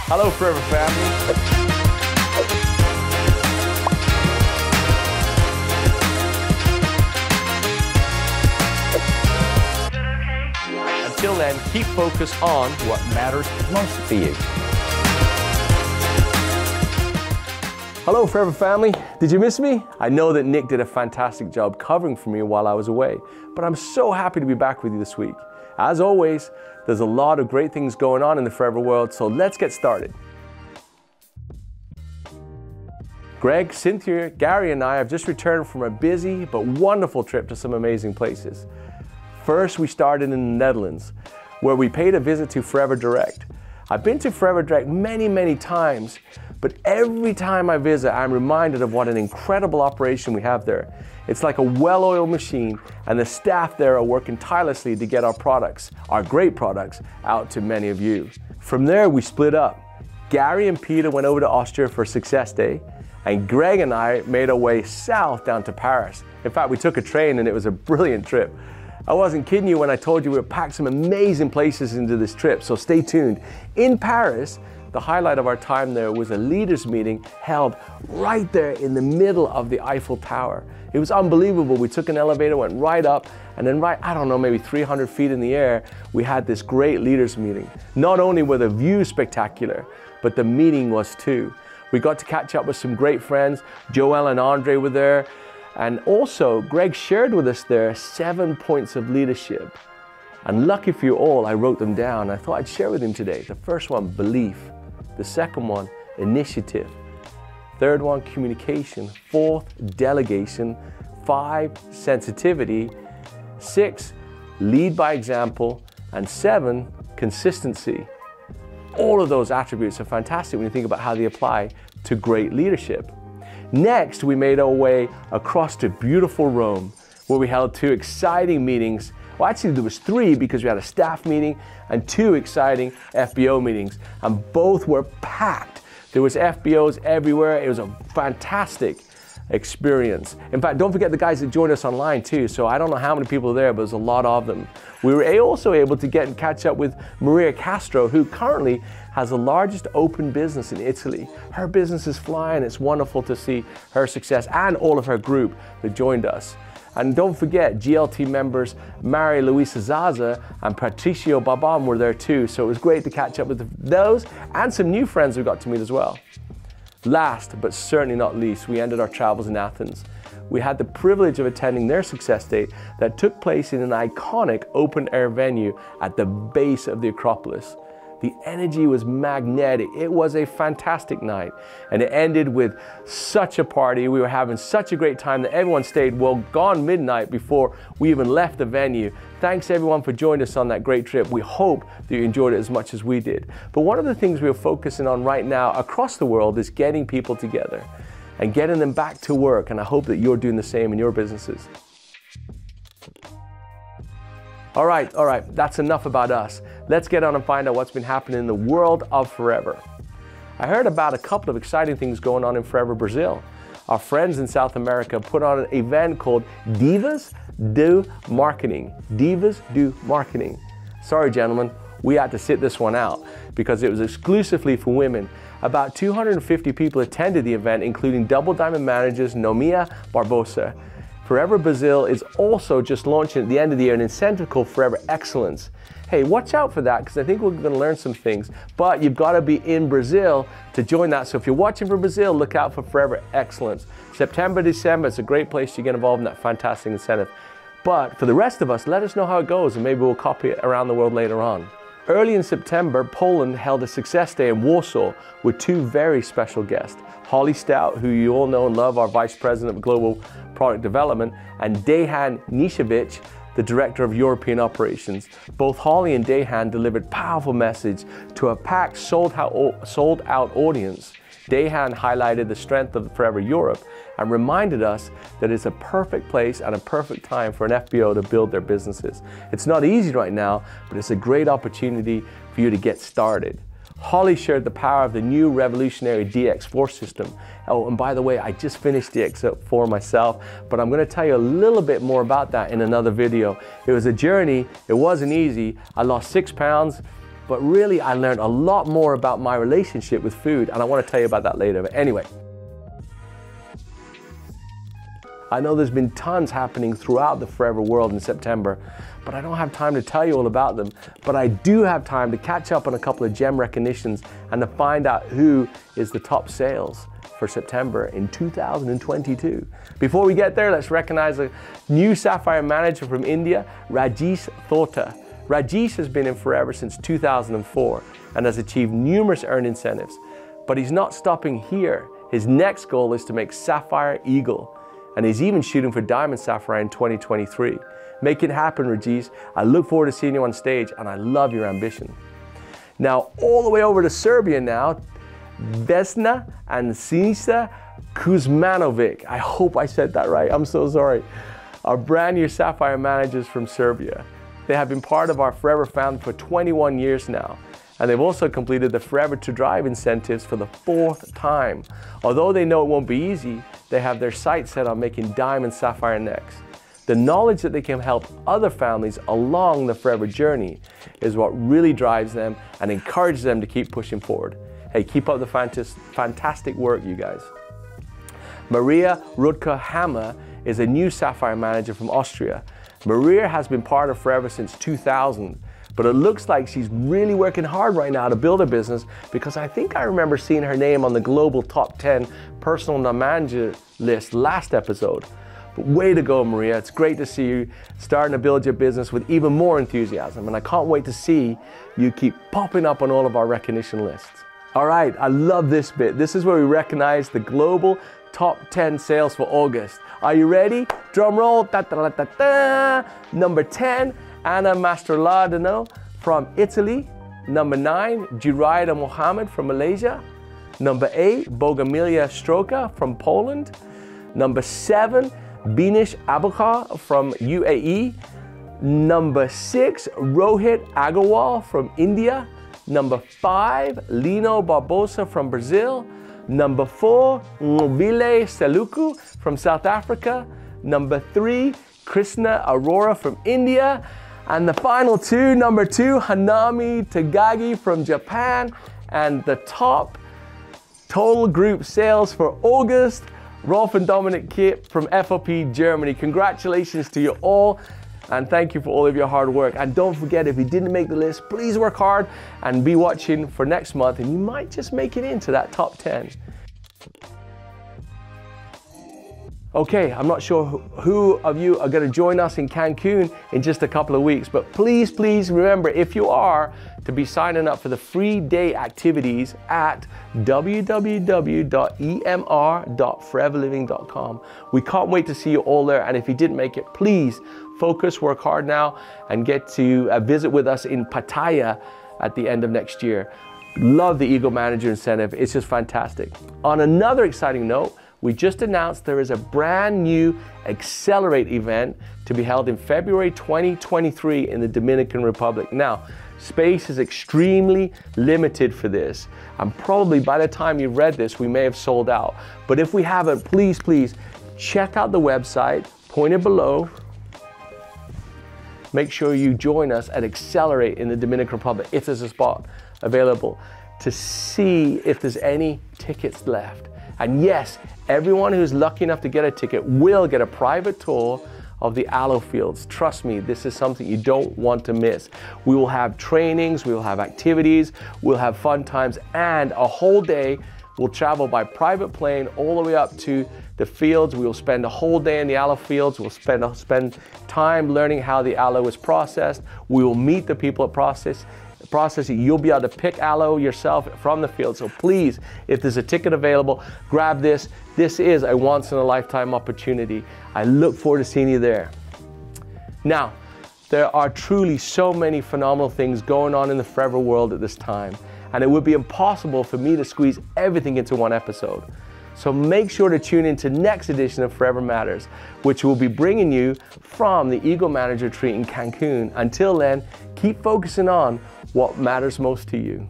Hello, Forever family. Until then, keep focused on what matters most to you. Hello, Forever family. Did you miss me? I know that Nick did a fantastic job covering for me while I was away, but I'm so happy to be back with you this week. As always, there's a lot of great things going on in the Forever world, so let's get started. Greg, Cynthia, Gary, and I have just returned from a busy but wonderful trip to some amazing places. First, we started in the Netherlands, where we paid a visit to Forever Direct. I've been to Forever Direct many times, but every time I visit, I'm reminded of what an incredible operation we have there. It's like a well-oiled machine, and the staff there are working tirelessly to get our products, our great products, out to many of you. From there, we split up. Gary and Peter went over to Austria for Success Day, and Greg and I made our way south down to Paris. In fact, we took a train and it was a brilliant trip. I wasn't kidding you when I told you we packed some amazing places into this trip, so stay tuned. In Paris, the highlight of our time there was a leaders meeting held right there in the middle of the Eiffel Tower. It was unbelievable. We took an elevator, went right up, and then right, I don't know, maybe 300 feet in the air, we had this great leaders meeting. Not only were the views spectacular, but the meeting was too. We got to catch up with some great friends. Joel and Andre were there. And also, Greg shared with us there 7 points of leadership. And lucky for you all, I wrote them down. I thought I'd share with him today. The first one, belief. The second one, initiative. Third one, communication. Fourth, delegation. 5, sensitivity. 6, lead by example. And 7, consistency. All of those attributes are fantastic when you think about how they apply to great leadership. Next, we made our way across to beautiful Rome, where we held 2 exciting meetings. Well, actually there was 3 because we had a staff meeting and 2 exciting FBO meetings, and both were packed. There was FBOs everywhere. It was a fantastic experience. In fact, don't forget the guys that joined us online too. So I don't know how many people are there, but there's a lot of them. We were also able to get and catch up with Maria Castro, who currently has the largest open business in Italy. Her business is flying. It's wonderful to see her success and all of her group that joined us. And don't forget, GLT members Maria Luisa Zaza and Patricio Babam were there too. So it was great to catch up with those and some new friends we got to meet as well. Last, but certainly not least, we ended our travels in Athens. We had the privilege of attending their Success Day that took place in an iconic open-air venue at the base of the Acropolis. The energy was magnetic. It was a fantastic night, and it ended with such a party. We were having such a great time that everyone stayed well gone midnight before we even left the venue. Thanks everyone for joining us on that great trip. We hope that you enjoyed it as much as we did. But one of the things we're focusing on right now across the world is getting people together and getting them back to work, and I hope that you're doing the same in your businesses. All right, that's enough about us. Let's get on and find out what's been happening in the world of Forever. I heard about a couple of exciting things going on in Forever Brazil. Our friends in South America put on an event called Divas do Marketing. Divas do Marketing. Sorry, gentlemen, we had to sit this one out because it was exclusively for women. About 250 people attended the event, including Double Diamond managers Nomia Barbosa. Forever Brazil is also just launching at the end of the year an incentive called Forever Excellence. Hey, watch out for that because I think we're going to learn some things, but you've got to be in Brazil to join that. So if you're watching from Brazil, look out for Forever Excellence. September, December, it's a great place to get involved in that fantastic incentive. But for the rest of us, let us know how it goes and maybe we'll copy it around the world later on. Early in September, Poland held a Success Day in Warsaw with 2 very special guests. Holly Stout, who you all know and love, our Vice President of Global Product Development, and Dejan Nišević, the Director of European Operations. Both Holly and Dejan delivered powerful message to a packed, sold out audience. Dejan highlighted the strength of Forever Europe and reminded us that it's a perfect place and a perfect time for an FBO to build their businesses. It's not easy right now, but it's a great opportunity for you to get started. Holly shared the power of the new revolutionary DX4 system. Oh, and by the way, I just finished DX4 myself, but I'm going to tell you a little bit more about that in another video. It was a journey. It wasn't easy. I lost 6 pounds. but really I learned a lot more about my relationship with food, and I want to tell you about that later. But anyway, I know there's been tons happening throughout the forever world in September, but I don't have time to tell you all about them. But I do have time to catch up on a couple of gem recognitions and to find out who is the top sales for September in 2022. Before we get there, let's recognize a new Sapphire manager from India, Rajesh Thota. Rajesh has been in Forever since 2004 and has achieved numerous earned incentives. But he's not stopping here. His next goal is to make Sapphire Eagle, and he's even shooting for Diamond Sapphire in 2023. Make it happen, Rajesh. I look forward to seeing you on stage, and I love your ambition. Now, all the way over to Serbia now, Vesne and Siniše Kuzmanović, I hope I said that right, I'm so sorry, are brand new Sapphire managers from Serbia. They have been part of our Forever family for 21 years now, and they've also completed the Forever to Drive incentives for the 4th time. Although they know it won't be easy, they have their sights set on making Diamond Sapphire next. The knowledge that they can help other families along the Forever journey is what really drives them and encourages them to keep pushing forward. Hey, keep up the fantastic work, you guys. Maria Rudka Hammer is a new Sapphire manager from Austria. Maria has been part of Forever since 2000, but it looks like she's really working hard right now to build a business, because I think I remember seeing her name on the global top 10 personal manager list last episode. But way to go, Maria. It's great to see you starting to build your business with even more enthusiasm, and I can't wait to see you keep popping up on all of our recognition lists. All right, I love this bit. This is where we recognize the global top 10 sales for August. Are you ready? Drum roll. Da, da, da, da, da. Number 10, Anna Mastroladino from Italy. Number 9, Jiraida Mohammed from Malaysia. Number 8, Bogamilia Stroka from Poland. Number 7, Binish Abukha from UAE. Number 6, Rohit Agarwal from India. Number 5, Lino Barbosa from Brazil. Number 4, Ngobile Seluku from South Africa. Number 3, Krishna Arora from India. And the final two, number 2, Hanami Tagagi from Japan. And the top total group sales for August, Rolf and Dominic Kipp from FOP Germany. Congratulations to you all, and thank you for all of your hard work. And don't forget, if you didn't make the list, please work hard and be watching for next month, and you might just make it into that top 10. Okay, I'm not sure who of you are going to join us in Cancun in just a couple of weeks, but please, please remember, if you are, to be signing up for the free day activities at www.emr.foreverliving.com. We can't wait to see you all there, and if you didn't make it, please focus, work hard now, and get to visit with us in Pattaya at the end of next year. Love the Eagle Manager Incentive. It's just fantastic. On another exciting note, we just announced there is a brand new Accelerate event to be held in February 2023 in the Dominican Republic. Now, space is extremely limited for this, and probably by the time you've read this, we may have sold out. But if we haven't, please, please check out the website, pointed below. Make sure you join us at Accelerate in the Dominican Republic, if there's a spot available, to see if there's any tickets left. And yes, everyone who's lucky enough to get a ticket will get a private tour of the aloe fields. Trust me, this is something you don't want to miss. We will have trainings, we will have activities, we'll have fun times, and a whole day. We'll travel by private plane all the way up to the fields. We will spend a whole day in the aloe fields. We'll spend time learning how the aloe is processed. We will meet the people that process it. You'll be able to pick aloe yourself from the field. So please, if there's a ticket available, grab this. This is a once-in-a-lifetime opportunity. I look forward to seeing you there. Now, there are truly so many phenomenal things going on in the Forever world at this time, and it would be impossible for me to squeeze everything into one episode. So make sure to tune into next edition of Forever Matters, which will be bringing you from the Eagle Manager Retreat in Cancun. Until then, keep focusing on what matters most to you.